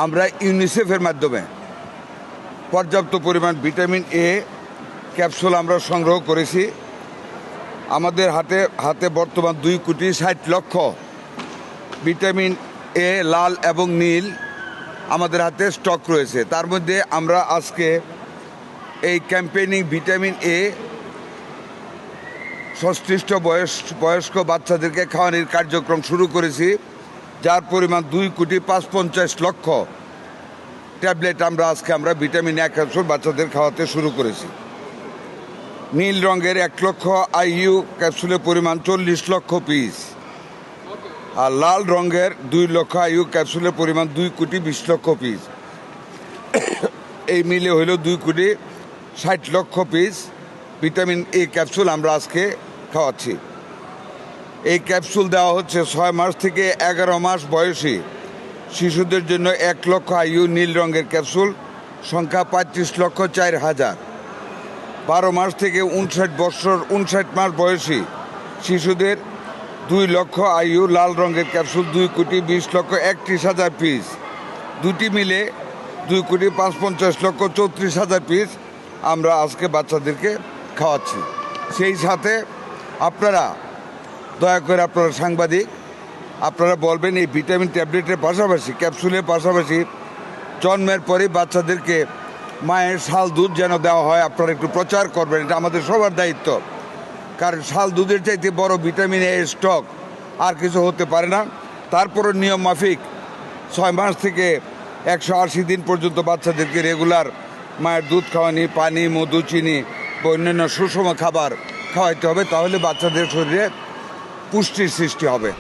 আমরা ইউনিসেফের মাধ্যমে পর্যাপ্ত পরিমাণ ভিটামিন এ ক্যাপসুল আমরা সংগ্রহ করেছি। আমাদের হাতে বর্তমান 2,60,00,000 ভিটামিন এ লাল এবং নীল আমাদের হাতে স্টক রয়েছে। তার মধ্যে আমরা আজকে এই ক্যাম্পেইনিং ভিটামিন এ সংশ্লিষ্ট বয়স্ক বাচ্চাদেরকে খাওয়ানোর কার্যক্রম শুরু করেছি, যার পরিমাণ 2,55,00,000 ট্যাবলেট আমরা ভিটামিন এ ক্যাপসুল বাচ্চাদের খাওয়াতে শুরু করেছি। নীল রঙের 1,00,000 আইইউ ক্যাপসুলের পরিমাণ 40,00,000 পিস, আর লাল রঙের 2,00,000 আইইউ ক্যাপসুলের পরিমাণ 2,20,00,000 পিস। এই মিলে হইল 2,60,00,000 পিস ভিটামিন এ ক্যাপসুল আমরা আজকে খাওয়াচ্ছি। এই ক্যাপসুল দেওয়া হচ্ছে 6 মাস থেকে 11 মাস বয়সী শিশুদের জন্য 1,00,000 আইইউ নীল রঙের ক্যাপসুল, সংখ্যা 35,04,000। 12 মাস থেকে 59 মাস বয়সী শিশুদের 2,00,000 আইইউ লাল রঙের ক্যাপসুল, 2,20,31,000 পিস। দুটি মিলে 2,55,00,000 34,000 পিস আমরা আজকে বাচ্চাদেরকে খাওয়াচ্ছি। সেই সাথে আপনারা দয়া করে আপনারা সাংবাদিক আপনারা বলবেন এই ভিটামিন ট্যাবলেটের পাশাপাশি ক্যাপসুলের পাশাপাশি জন্মের পরে বাচ্চাদেরকে মায়ের শাল দুধ যেন দেওয়া হয়, আপনারা একটু প্রচার করবেন। এটা আমাদের সবার দায়িত্ব, কারণ শাল দুধের চাইতে বড় ভিটামিন এ স্টক আর কিছু হতে পারে না। তারপরও নিয়ম মাফিক 6 মাস থেকে 180 দিন পর্যন্ত বাচ্চাদেরকে রেগুলার মায়ের দুধ খাওয়ানি, পানি, মধু, চিনি বা অন্যান্য সুষম খাবার খাওয়াইতে হবে, তাহলে বাচ্চাদের শরীরে পুষ্টির সৃষ্টি হবে।